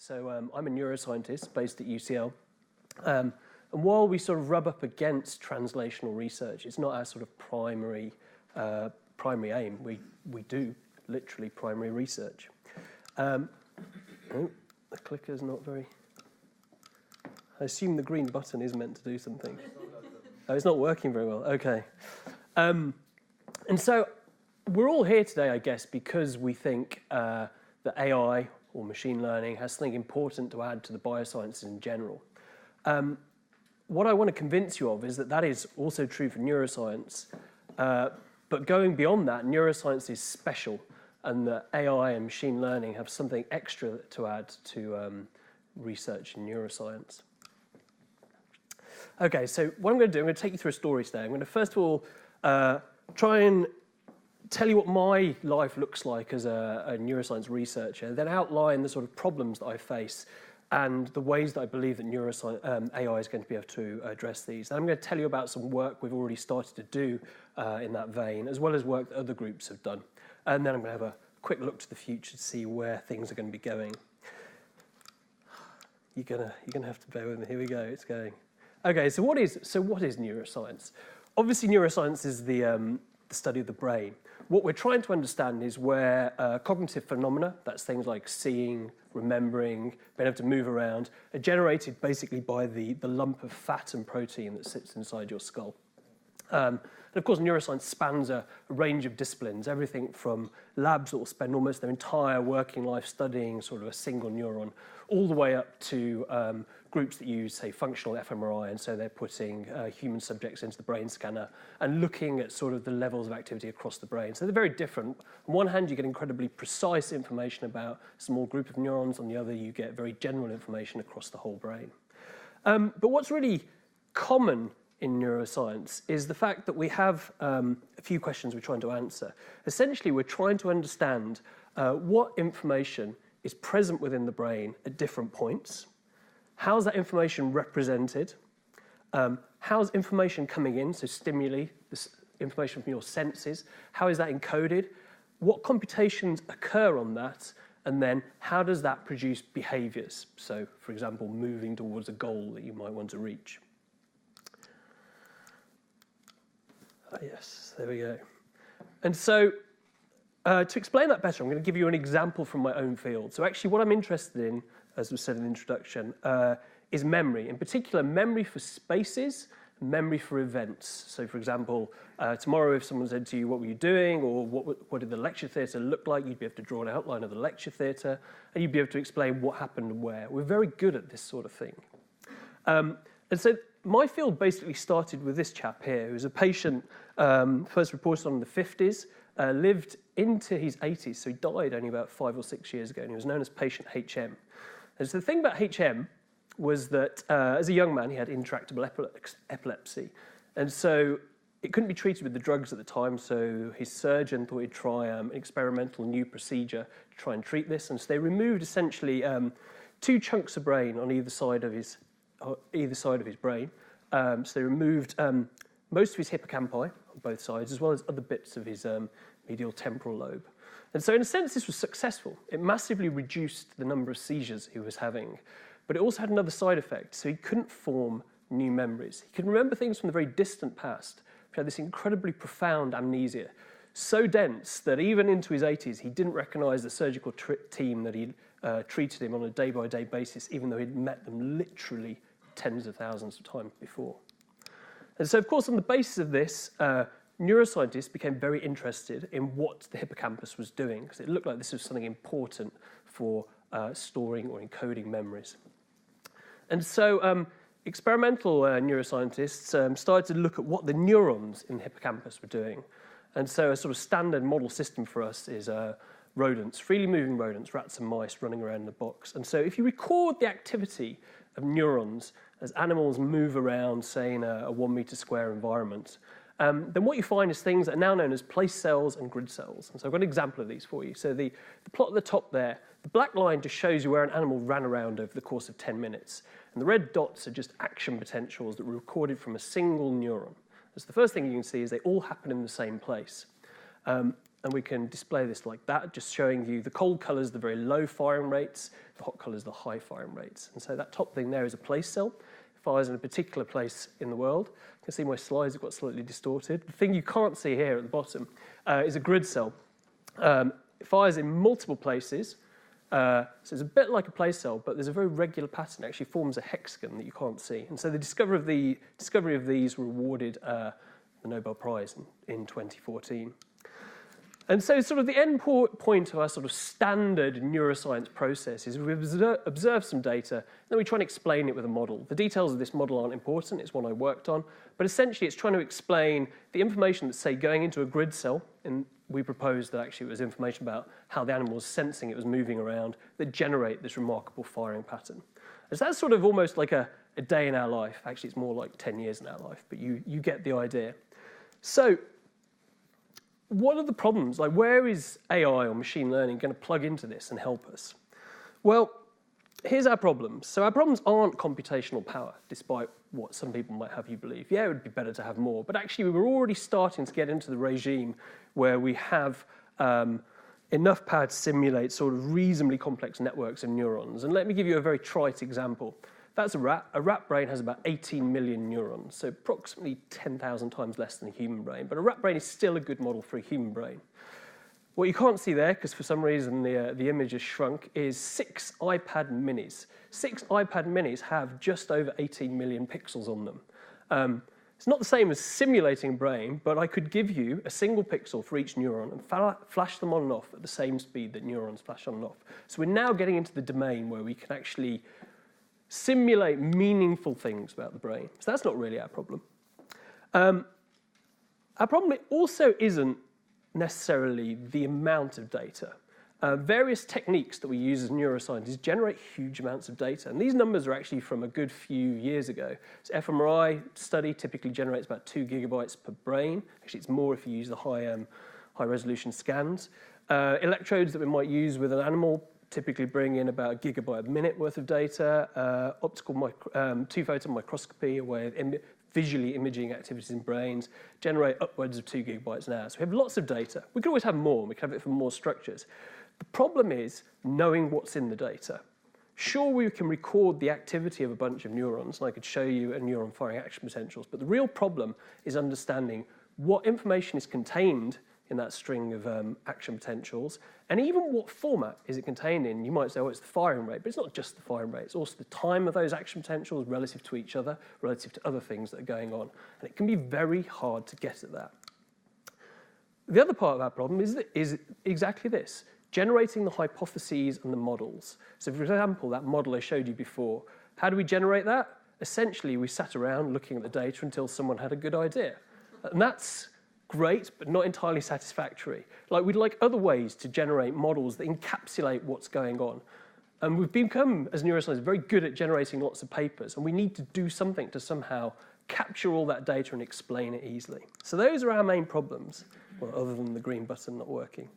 So I'm a neuroscientist based at UCL. And while we sort of rub up against translational research, it's not our sort of primary aim. We do literally primary research. Oh, the clicker's not very... I assume the green button is meant to do something. Oh, it's not working very well. Okay. And so we're all here today, I guess, because we think that AI or machine learning has something important to add to the biosciences in general. What I want to convince you of is that that is also true for neuroscience. But going beyond that, neuroscience is special, and that AI and machine learning have something extra to add to research in neuroscience. Okay, so what I'm going to do, I'm going to take you through a story today. I'm going to first of all try and tell you what my life looks like as a neuroscience researcher, then outline the sort of problems that I face and the ways that I believe that AI is going to be able to address these. And I'm going to tell you about some work we've already started to do in that vein, as well as work that other groups have done. And then I'm going to have a quick look to the future to see where things are going to be going. You're gonna have to bear with me. Here we go. It's going. Okay. So what is neuroscience? Obviously, neuroscience is the study of the brain. What we're trying to understand is where cognitive phenomena, that's things like seeing, remembering, being able to move around, are generated basically by the lump of fat and protein that sits inside your skull. And of course, neuroscience spans a range of disciplines, everything from labs that will spend almost their entire working life studying sort of a single neuron, all the way up to groups that use, say, functional fMRI, and so they're putting human subjects into the brain scanner and looking at sort of the levels of activity across the brain. So they're very different. On one hand, you get incredibly precise information about a small group of neurons. On the other, you get very general information across the whole brain. But what's really common in neuroscience is the fact that we have a few questions we're trying to answer. Essentially, we're trying to understand what information is present within the brain at different points. How's that information represented? How's information coming in, so stimuli, this information from your senses, how is that encoded? What computations occur on that? And then how does that produce behaviors? So, for example, moving towards a goal that you might want to reach. Yes, there we go. And so to explain that better, I'm going to give you an example from my own field. So actually what I'm interested in, as was said in the introduction, is memory. In particular, memory for spaces, memory for events. So for example, tomorrow if someone said to you, what were you doing, or what did the lecture theatre look like, you'd be able to draw an outline of the lecture theatre, and you'd be able to explain what happened and where. We're very good at this sort of thing. And so my field basically started with this chap here, who was a patient first reported on in the 50s, lived into his 80s, so he died only about 5 or 6 years ago, and he was known as patient HM. And so the thing about HM was that as a young man, he had intractable epilepsy. And so it couldn't be treated with the drugs at the time, so his surgeon thought he'd try an experimental new procedure to try and treat this. And so they removed essentially 2 chunks of brain on either side of his brain. So they removed most of his hippocampi on both sides, as well as other bits of his medial temporal lobe. And so in a sense, this was successful. It massively reduced the number of seizures he was having. But it also had another side effect, so he couldn't form new memories. He could remember things from the very distant past, but had this incredibly profound amnesia, so dense that even into his 80s, he didn't recognize the surgical team that he'd treated him on a day-by-day basis, even though he'd met them literally tens of thousands of times before. And so, of course, on the basis of this, neuroscientists became very interested in what the hippocampus was doing, because it looked like this was something important for storing or encoding memories. And so experimental neuroscientists started to look at what the neurons in the hippocampus were doing. And so a sort of standard model system for us is rodents, freely moving rodents, rats and mice running around in a box. And so if you record the activity of neurons as animals move around, say, in a 1 meter square environment, then what you find is things that are now known as place cells and grid cells. And so I've got an example of these for you. So the plot at the top there, the black line just shows you where an animal ran around over the course of 10 minutes. And the red dots are just action potentials that were recorded from a single neuron. So the first thing you can see is they all happen in the same place. And and we can display this like that, just showing you the cold colors, the very low firing rates, the hot colors, the high firing rates. And so that top thing there is a place cell. It fires in a particular place in the world. You can see my slides have got slightly distorted. The thing you can't see here at the bottom is a grid cell. It fires in multiple places. So it's a bit like a place cell, but there's a very regular pattern. It actually forms a hexagon that you can't see. And so the discovery of these rewarded the Nobel Prize in 2014. And so sort of the end point of our sort of standard neuroscience process is we observe some data, then we try and explain it with a model. The details of this model aren't important, it's one I worked on, but essentially it's trying to explain the information that's, say, going into a grid cell, and we proposed that actually it was information about how the animal was sensing it was moving around that generate this remarkable firing pattern. And so that's sort of almost like a day in our life. Actually, it's more like 10 years in our life, but you get the idea. So what are the problems? Like, where is AI or machine learning going to plug into this and help us? Well, here's our problems. So our problems aren't computational power, despite what some people might have you believe. Yeah, it would be better to have more. But actually, we're already starting to get into the regime where we have enough power to simulate sort of reasonably complex networks of neurons. And let me give you a very trite example. That's a rat. A rat brain has about 18 million neurons, so approximately 10,000 times less than a human brain. But a rat brain is still a good model for a human brain. What you can't see there, because for some reason the image has shrunk, is 6 iPad minis. 6 iPad minis have just over 18 million pixels on them. It's not the same as simulating a brain, but I could give you a single pixel for each neuron and flash them on and off at the same speed that neurons flash on and off. So we're now getting into the domain where we can actually simulate meaningful things about the brain. So that's not really our problem. Our problem also isn't necessarily the amount of data. Various techniques that we use as neuroscientists generate huge amounts of data, and these numbers are actually from a good few years ago. So fMRI study typically generates about 2 gigabytes per brain. Actually, it's more if you use the high-resolution scans. Electrodes that we might use with an animal typically bring in about a gigabyte a minute worth of data. Two-photon microscopy, a way of visually imaging activities in brains, generate upwards of 2 gigabytes an hour. So we have lots of data. We can always have more. We can have it from more structures. The problem is knowing what's in the data. Sure, we can record the activity of a bunch of neurons, and I could show you a neuron firing action potentials, but the real problem is understanding what information is contained in that string of action potentials, and even what format is it contained in. You might say, oh, it's the firing rate, but it's not just the firing rate. It's also the time of those action potentials relative to each other, relative to other things that are going on. And it can be very hard to get at that. The other part of our problem is exactly this, generating the hypotheses and the models. So for example, that model I showed you before, how do we generate that? Essentially, we sat around looking at the data until someone had a good idea. And that's great, but not entirely satisfactory. Like, we'd like other ways to generate models that encapsulate what's going on. And we've become, as neuroscientists, very good at generating lots of papers, and we need to do something to somehow capture all that data and explain it easily. So those are our main problems, well, other than the green button not working.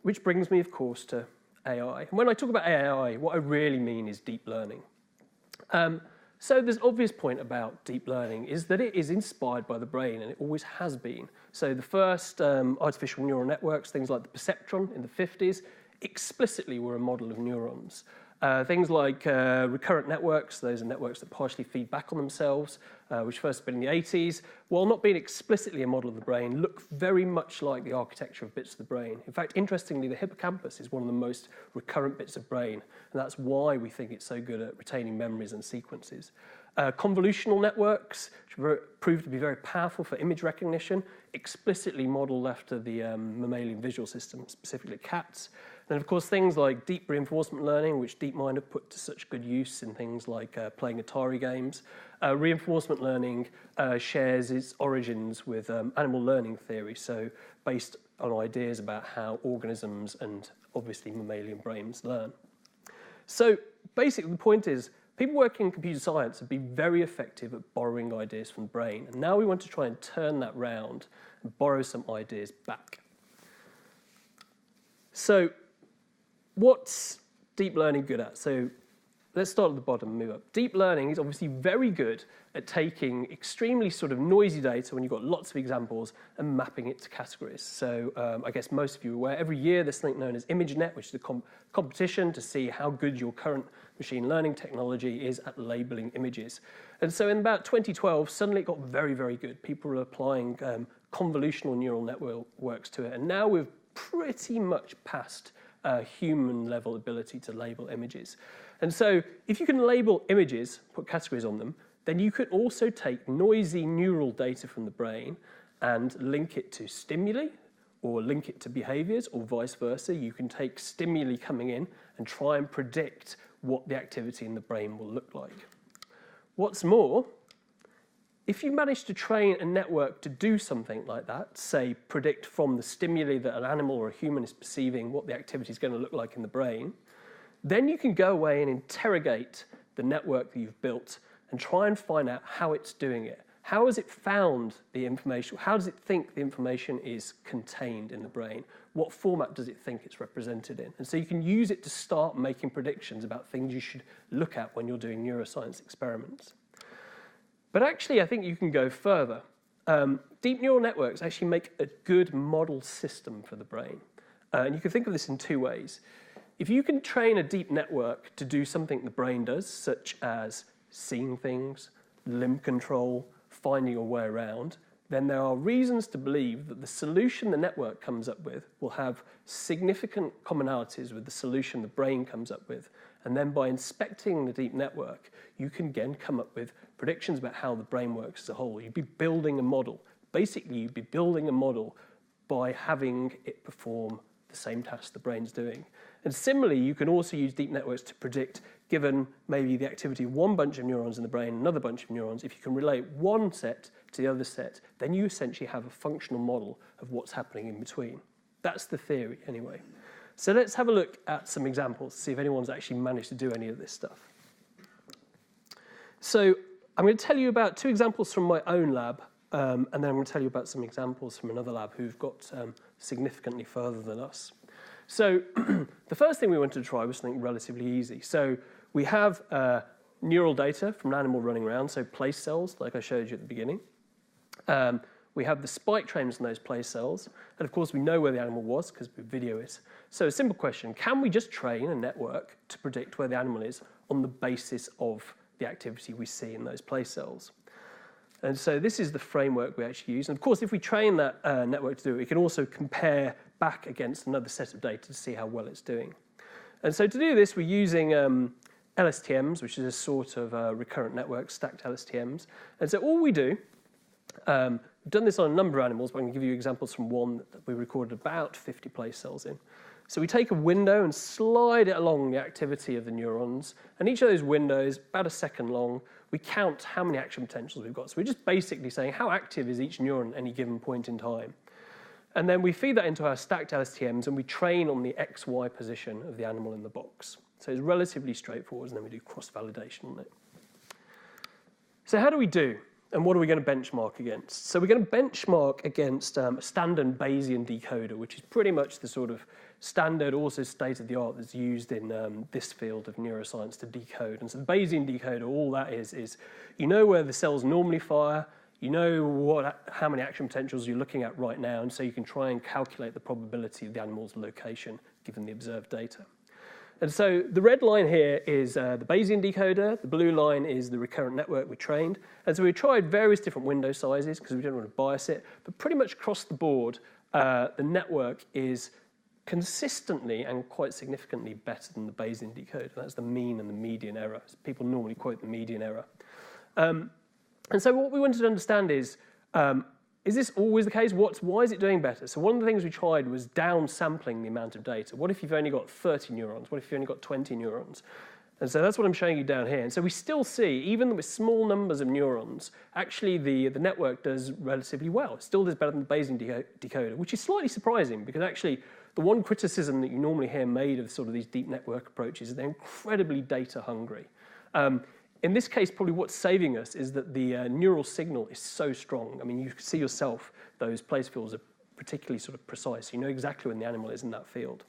Which brings me, of course, to AI. And when I talk about AI, what I really mean is deep learning. So there's an obvious point about deep learning is that it is inspired by the brain, and it always has been. So the first artificial neural networks, things like the perceptron in the 50s, explicitly were a model of neurons. Things like recurrent networks, those are networks that partially feed back on themselves, which first appeared in the 80s, while not being explicitly a model of the brain, look very much like the architecture of bits of the brain. In fact, interestingly, the hippocampus is one of the most recurrent bits of brain, and that's why we think it's so good at retaining memories and sequences. Convolutional networks, which proved to be very powerful for image recognition, explicitly modeled after the mammalian visual system, specifically cats. And of course, things like deep reinforcement learning, which DeepMind have put to such good use in things like playing Atari games. Reinforcement learning shares its origins with animal learning theory, so based on ideas about how organisms and obviously mammalian brains learn. So basically, the point is, people working in computer science have been very effective at borrowing ideas from the brain, and now we want to try and turn that round and borrow some ideas back. So what's deep learning good at? So let's start at the bottom and move up. Deep learning is obviously very good at taking extremely sort of noisy data when you've got lots of examples and mapping it to categories. So I guess most of you are aware, every year there's something known as ImageNet, which is a competition to see how good your current machine learning technology is at labeling images. And so in about 2012, suddenly it got very, very good. People were applying convolutional neural networks to it. And now we've pretty much past human level ability to label images. And so if you can label images, put categories on them, then you could also take noisy neural data from the brain and link it to stimuli or link it to behaviors or vice versa. You can take stimuli coming in and try and predict what the activity in the brain will look like. What's more, if you manage to train a network to do something like that, say predict from the stimuli that an animal or a human is perceiving what the activity is going to look like in the brain, then you can go away and interrogate the network that you've built and try and find out how it's doing it. How has it found the information? How does it think the information is contained in the brain? What format does it think it's represented in? And so you can use it to start making predictions about things you should look at when you're doing neuroscience experiments. But actually, I think you can go further. Deep neural networks actually make a good model system for the brain. And you can think of this in two ways. If you can train a deep network to do something the brain does, such as seeing things, limb control, finding your way around, then there are reasons to believe that the solution the network comes up with will have significant commonalities with the solution the brain comes up with. And then by inspecting the deep network, you can again come up with predictions about how the brain works as a whole. You'd be building a model. Basically, you'd be building a model by having it perform the same tasks the brain's doing. And similarly, you can also use deep networks to predict, given maybe the activity of one bunch of neurons in the brain, another bunch of neurons, if you can relate one set to the other set, then you essentially have a functional model of what's happening in between. That's the theory, anyway. So let's have a look at some examples to see if anyone's actually managed to do any of this stuff. So I'm going to tell you about two examples from my own lab, and then I'm going to tell you about some examples from another lab who've got significantly further than us. So the first thing we wanted to try was something relatively easy. So we have neural data from an animal running around, so place cells, like I showed you at the beginning. We have the spike trains in those place cells, and of course we know where the animal was because we video it. So a simple question, can we just train a network to predict where the animal is on the basis of the activity we see in those place cells? And so this is the framework we actually use. And of course, if we train that network to do it, we can also compare back against another set of data to see how well it's doing. And so to do this, we're using LSTMs, which is a sort of recurrent network, stacked LSTMs. And so all we do, we've done this on a number of animals, but I can give you examples from one that we recorded about 50 place cells in. So we take a window and slide it along the activity of the neurons, and each of those windows, about a second long, we count how many action potentials we've got. So we're just basically saying how active is each neuron at any given point in time. And then we feed that into our stacked LSTMs, and we train on the XY position of the animal in the box. So it's relatively straightforward, and then we do cross-validation on it. So how do we do? And what are we going to benchmark against? So we're going to benchmark against a standard Bayesian decoder, which is pretty much the sort of standard, also state-of-the-art that's used in this field of neuroscience to decode. And so the Bayesian decoder, all that is you know where the cells normally fire, you know how many action potentials you're looking at right now, and so you can try and calculate the probability of the animal's location given the observed data. And so the red line here is the Bayesian decoder, the blue line is the recurrent network we trained. And so we tried various different window sizes because we didn't want to bias it, but pretty much across the board, the network is consistently and quite significantly better than the Bayesian decoder. That's the mean and the median error. People normally quote the median error. And so what we wanted to understand is this always the case? Why is it doing better? So one of the things we tried was downsampling the amount of data. What if you've only got 30 neurons? What if you've only got 20 neurons? And so that's what I'm showing you down here. And so we still see, even with small numbers of neurons, actually the network does relatively well. It still does better than the Bayesian decoder, which is slightly surprising because actually the one criticism that you normally hear made of sort of these deep network approaches is they're incredibly data hungry. In this case, probably what's saving us is that the neural signal is so strong. I mean, you can see yourself, those place fields are particularly sort of precise. You know exactly when the animal is in that field.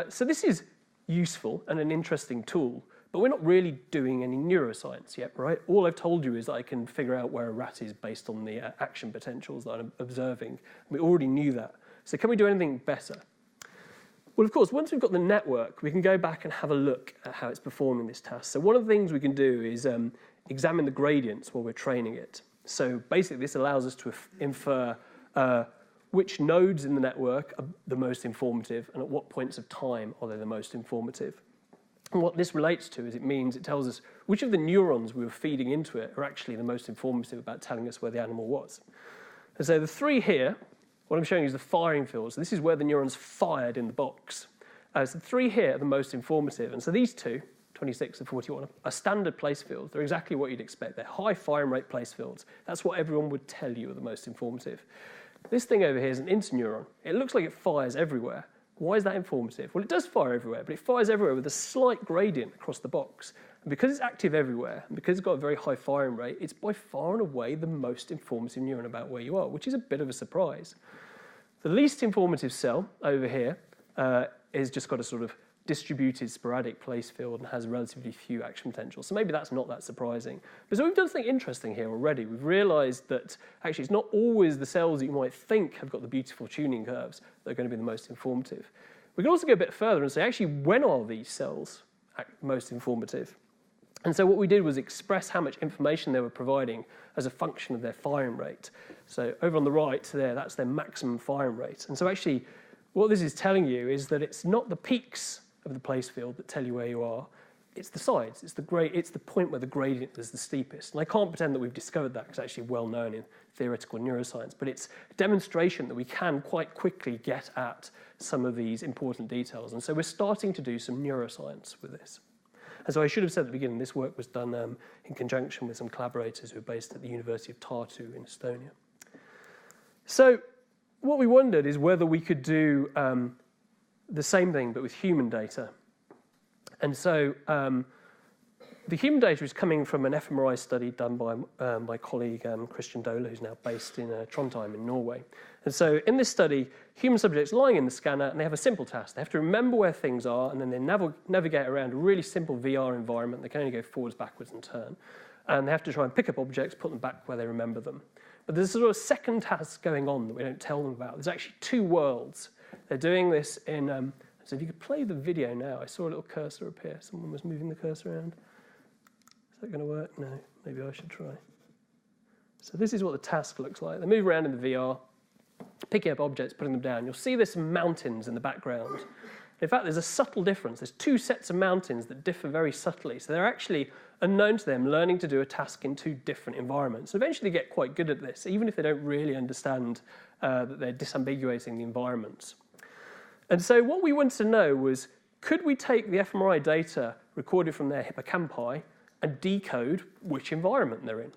So this is useful and an interesting tool, But we're not really doing any neuroscience yet, right? All I've told you is that I can figure out where a rat is based on the action potentials that I'm observing. We already knew that. So can we do anything better? Well, of course, once we've got the network, we can go back and have a look at how it's performing this task. So one of the things we can do is examine the gradients while we're training it. So basically, this allows us to infer which nodes in the network are the most informative and at what points of time are they the most informative. And what this relates to is it tells us which of the neurons we were feeding into it are actually the most informative about telling us where the animal was. And so the three here, what I'm showing you is the firing fields. So this is where the neurons fired in the box. So the three here are the most informative. And so these two, 26 and 41, are standard place fields. They're exactly what you'd expect. They're high firing rate place fields. That's what everyone would tell you are the most informative. This thing over here is an interneuron. It looks like it fires everywhere. Why is that informative? Well, it does fire everywhere, but it fires everywhere with a slight gradient across the box. And because it's active everywhere, and because it's got a very high firing rate, it's by far and away the most informative neuron about where you are, which is a bit of a surprise. The least informative cell over here is just got a sort of distributed sporadic place field and has relatively few action potentials. So maybe that's not that surprising. But so we've done something interesting here already. We've realized that actually it's not always the cells that you might think have got the beautiful tuning curves that are going to be the most informative. We can also go a bit further and say, actually, when are these cells most informative? And so what we did was express how much information they were providing as a function of their firing rate. So over on the right there, that's their maximum firing rate. And so actually, what this is telling you is that it's not the peaks of the place field that tell you where you are. It's the sides. It's the point where the gradient is the steepest. And I can't pretend that we've discovered that because it's actually well known in theoretical neuroscience. But it's a demonstration that we can quite quickly get at some of these important details. And so we're starting to do some neuroscience with this. And so I should have said at the beginning, this work was done in conjunction with some collaborators who are based at the University of Tartu in Estonia. So what we wondered is whether we could do the same thing, but with human data. And so the human data is coming from an fMRI study done by my colleague Christian Dohle, who's now based in Trondheim in Norway. And so in this study, human subjects lying in the scanner, and they have a simple task. They have to remember where things are, and then they navigate around a really simple VR environment. They can only go forwards, backwards, and turn. And they have to try and pick up objects, put them back where they remember them. But there's a sort of second task going on that we don't tell them about. There's actually two worlds. They're doing this in... so if you could play the video now, I saw a little cursor appear. Someone was moving the cursor around. Is that going to work? No, maybe I should try. So this is what the task looks like. They move around in the VR, picking up objects, putting them down. You'll see there's some mountains in the background. In fact, there's a subtle difference. There's two sets of mountains that differ very subtly. So they're actually, unknown to them, learning to do a task in two different environments. And eventually get quite good at this, even if they don't really understand that they're disambiguating the environments. And so what we wanted to know was, could we take the fMRI data recorded from their hippocampi and decode which environment they're in?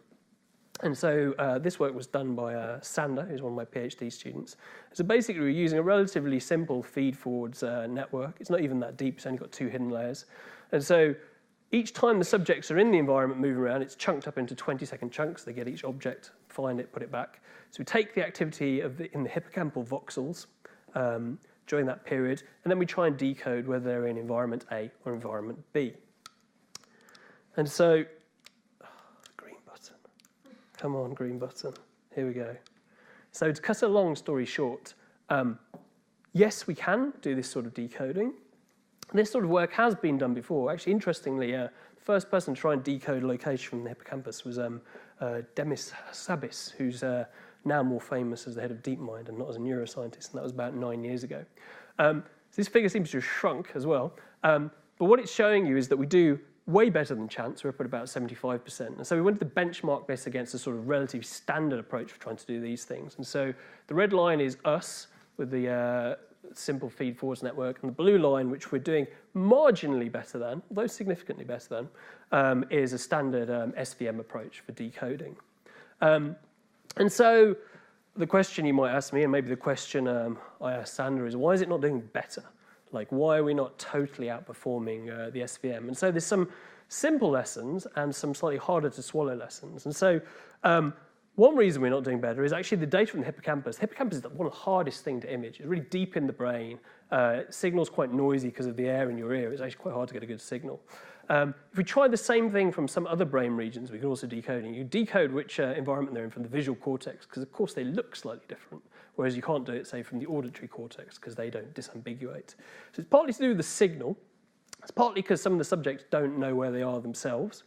And so this work was done by Sander, who's one of my PhD students. So basically, we're using a relatively simple feed-forwards network. It's not even that deep. It's only got 2 hidden layers. And so each time the subjects are in the environment moving around, it's chunked up into 20-second chunks. They get each object, find it, put it back. So we take the activity in the hippocampal voxels during that period, and then we try and decode whether they're in environment A or environment B. And so, green button. Come on, green button. Here we go. So to cut a long story short, yes, we can do this sort of decoding. This sort of work has been done before. Actually, interestingly, the first person to try and decode a location from the hippocampus was Demis Hassabis, who's now more famous as the head of DeepMind and not as a neuroscientist, and that was about 9 years ago. So this figure seems to have shrunk as well. But what it's showing you is that we do way better than chance. We're up at about 75%. And so we wanted to benchmark this against a sort of relatively standard approach for trying to do these things. And so the red line is us with the simple feed-forwards network, and the blue line, which we're doing marginally better than, although significantly better than, is a standard SVM approach for decoding. And so the question you might ask me, and maybe the question I asked Sander, is why is it not doing better? Like, why are we not totally outperforming the SVM? And so there's some simple lessons and some slightly harder to swallow lessons. And so one reason we're not doing better is actually the data from the hippocampus. The hippocampus is one of the hardest things to image. It's really deep in the brain. Signal's quite noisy because of the air in your ear. It's actually quite hard to get a good signal. If we try the same thing from some other brain regions, we can also decode. You decode which environment they're in from the visual cortex, because of course they look slightly different, whereas you can't do it, say, from the auditory cortex, because they don't disambiguate. So it's partly to do with the signal. It's partly because some of the subjects don't know where they are themselves.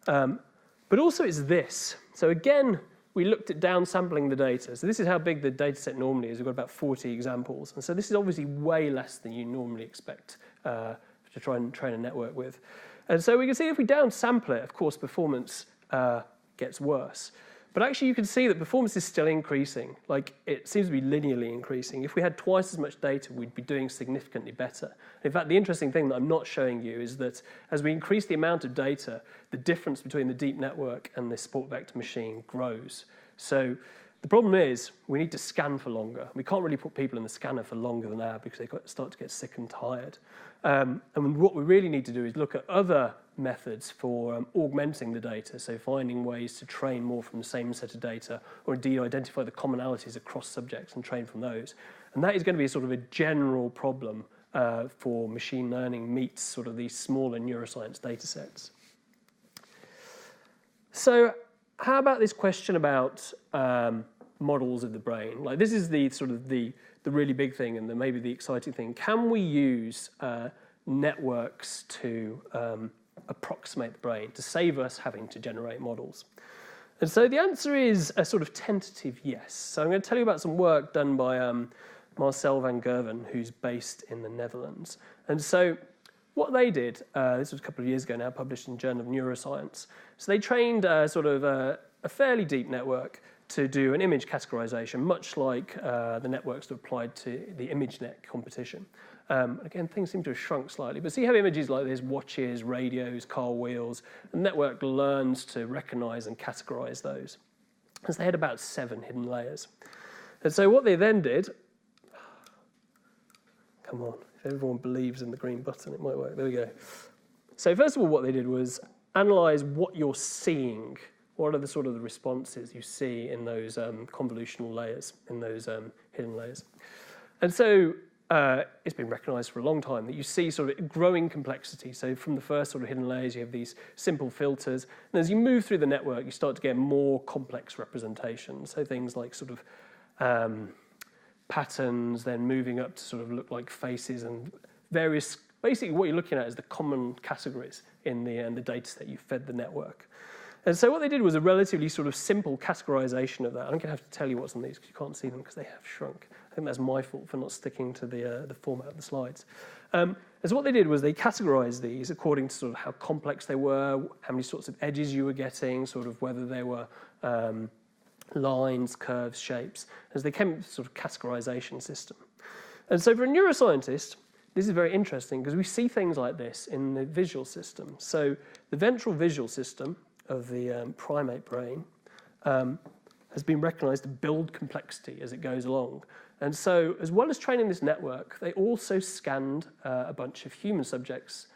But also it's this. So again, we looked at downsampling the data. So this is how big the data set normally is. We've got about 40 examples. And so this is obviously way less than you normally expect to try and train a network with. And so we can see if we downsample it, of course, performance gets worse. But actually, you can see that performance is still increasing. Like, it seems to be linearly increasing. If we had twice as much data, we'd be doing significantly better. In fact, the interesting thing that I'm not showing you is that as we increase the amount of data, the difference between the deep network and the support vector machine grows. So the problem is we need to scan for longer. We can't really put people in the scanner for longer than that because they start to get sick and tired. And what we really need to do is look at other methods for augmenting the data, so finding ways to train more from the same set of data, or indeed identify the commonalities across subjects and train from those. And that is going to be sort of a general problem for machine learning meets sort of these smaller neuroscience data sets. So how about this question about models of the brain? Like, this is the sort of the really big thing and maybe the exciting thing. Can we use networks to approximate the brain, to save us having to generate models? And so the answer is a sort of tentative yes. So I'm going to tell you about some work done by Marcel van Gerven, who's based in the Netherlands. And so what they did, this was a couple of years ago now, published in Journal of Neuroscience. So they trained sort of a fairly deep network to do an image categorization, much like the networks that applied to the ImageNet competition. Again, things seem to have shrunk slightly, but so you have images like this, watches, radios, car wheels, and the network learns to recognize and categorize those. And so they had about 7 hidden layers. And so what they then did, come on, if everyone believes in the green button, it might work. There we go. So first of all, what they did was analyze what you're seeing. What are the sort of the responses you see in those convolutional layers, in those hidden layers? And so it's been recognized for a long time that you see sort of growing complexity. So from the first sort of hidden layers, you have these simple filters. And as you move through the network, you start to get more complex representations. So things like sort of patterns, then moving up to sort of look like faces and various. Basically, what you're looking at is the common categories in the data set you fed the network. And so what they did was a relatively sort of simple categorization of that. I'm going to have to tell you what's on these because you can't see them because they have shrunk. I think that's my fault for not sticking to the format of the slides. And so what they did was they categorized these according to sort of how complex they were, how many sorts of edges you were getting, sort of whether they were lines, curves, shapes, as they came up with sort of categorization system. And so for a neuroscientist, this is very interesting because we see things like this in the visual system. So the ventral visual system of the primate brain has been recognized to build complexity as it goes along. And so as well as training this network, they also scanned a bunch of human subjects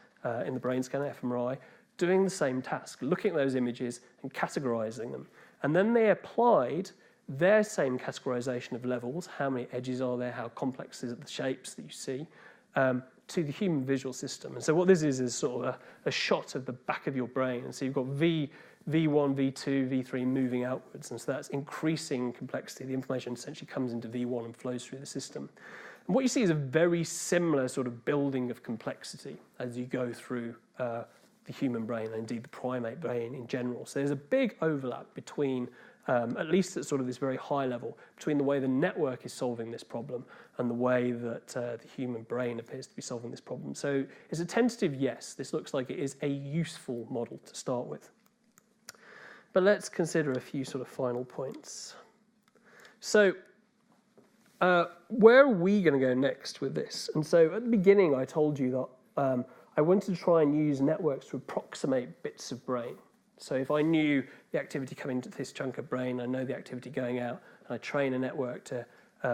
in the brain scanner, fMRI, doing the same task, looking at those images and categorizing them. And then they applied their same categorization of levels, how many edges are there, how complex is it, the shapes that you see, to the human visual system. And so what this is sort of a shot of the back of your brain. And so you've got V1, V2, V3 moving outwards. And so that's increasing complexity. The information essentially comes into V1 and flows through the system. And what you see is a very similar sort of building of complexity as you go through the human brain and indeed the primate brain in general. So there's a big overlap between at least at sort of this very high level, between the way the network is solving this problem and the way that the human brain appears to be solving this problem. So it's a tentative yes. This looks like it is a useful model to start with. But let's consider a few sort of final points. So where are we going to go next with this? And so at the beginning, I told you that I wanted to try and use networks to approximate bits of brain. So if I knew the activity coming to this chunk of brain, I know the activity going out, and I train a network to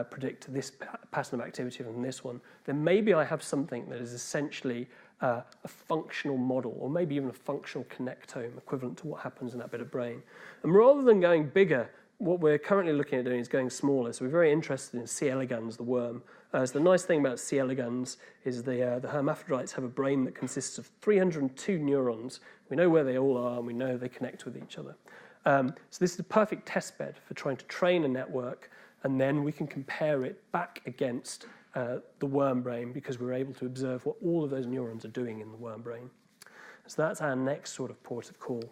predict this pattern of activity from this one, then maybe I have something that is essentially a functional model, or maybe even a functional connectome equivalent to what happens in that bit of brain. And rather than going bigger, what we're currently looking at doing is going smaller. So we're very interested in C. elegans, the worm, So the nice thing about C. elegans is the hermaphrodites have a brain that consists of 302 neurons. We know where they all are, and we know they connect with each other. So this is a perfect test bed for trying to train a network, and then we can compare it back against the worm brain because we're able to observe what all of those neurons are doing in the worm brain. So that's our next sort of port of call.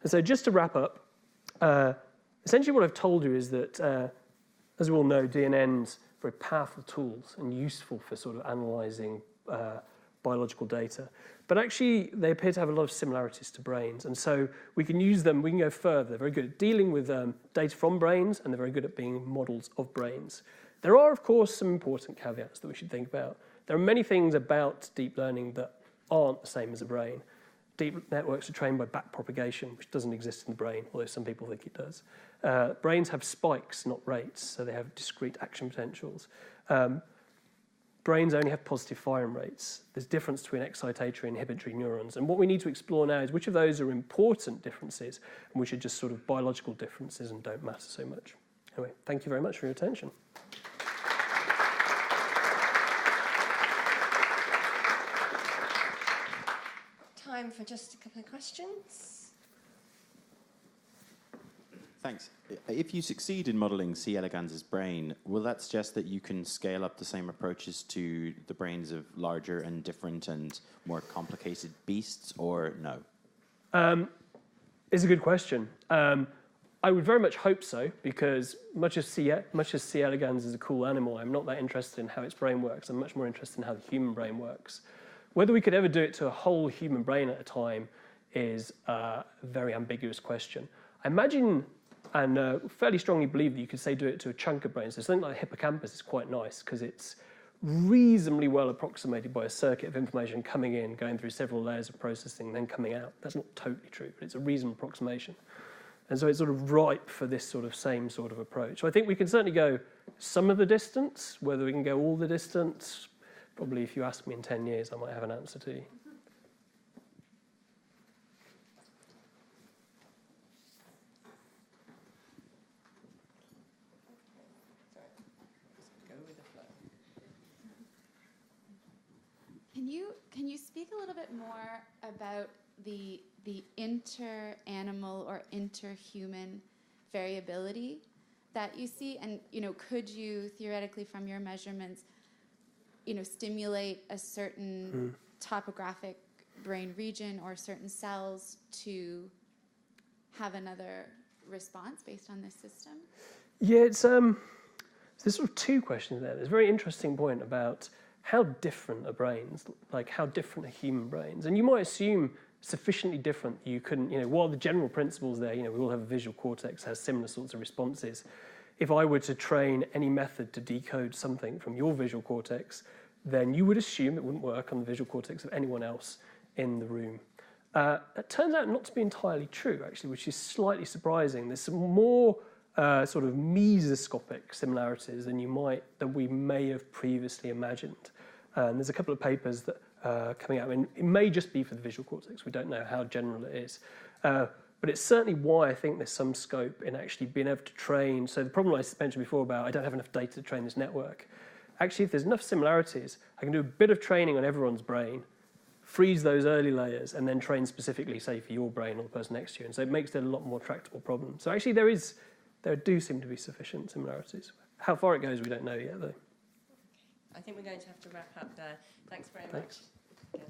And so just to wrap up, essentially what I've told you is that, as we all know, DNNs are very powerful tools and useful for sort of analysing biological data. But actually, they appear to have a lot of similarities to brains. And so we can use them, we can go further. They're very good at dealing with data from brains, and they're very good at being models of brains. There are, of course, some important caveats that we should think about. There are many things about deep learning that aren't the same as a brain. Deep networks are trained by backpropagation, which doesn't exist in the brain, although some people think it does. Brains have spikes, not rates, so they have discrete action potentials. Brains only have positive firing rates. There's difference between excitatory and inhibitory neurons. And what we need to explore now is which of those are important differences and which are just sort of biological differences and don't matter so much. Anyway, thank you very much for your attention. Time for just a couple of questions. Thanks. If you succeed in modelling C. elegans' brain, will that suggest that you can scale up the same approaches to the brains of larger and different and more complicated beasts, or no? It's a good question. I would very much hope so, because much as C. elegans is a cool animal, I'm not that interested in how its brain works. I'm much more interested in how the human brain works. Whether we could ever do it to a whole human brain at a time is a very ambiguous question. I imagine and fairly strongly believe that you could say do it to a chunk of brain. So something like the hippocampus is quite nice because it's reasonably well approximated by a circuit of information coming in, going through several layers of processing, then coming out. That's not totally true, but it's a reasonable approximation. And so it's sort of ripe for this sort of same sort of approach. So I think we can certainly go some of the distance. Whether we can go all the distance, probably if you ask me in 10 years, I might have an answer to you. Can you speak a little bit more about the inter-animal or inter-human variability that you see? And, could you theoretically, from your measurements, stimulate a certain topographic brain region or certain cells to have another response based on this system? Yeah, there's sort of two questions there. There's a very interesting point about how different are brains, like how different are human brains. And you might assume sufficiently different that you couldn't, while the general principles there, we all have a visual cortex, has similar sorts of responses. If I were to train any method to decode something from your visual cortex, then you would assume it wouldn't work on the visual cortex of anyone else in the room. That turns out not to be entirely true, actually, which is slightly surprising. There's some more sort of mesoscopic similarities than we may have previously imagined. And there's a couple of papers that are coming out. I mean, it may just be for the visual cortex. We don't know how general it is. But it's certainly why I think there's some scope in actually being able to train. So the problem I mentioned before about I don't have enough data to train this network. Actually, if there's enough similarities, I can do a bit of training on everyone's brain, freeze those early layers, and then train specifically, say, for your brain or the person next to you. And so it makes it a lot more tractable problem. So actually, there do seem to be sufficient similarities. How far it goes, we don't know yet, though. I think we're going to have to wrap up there. Thanks very much. Thanks. Good.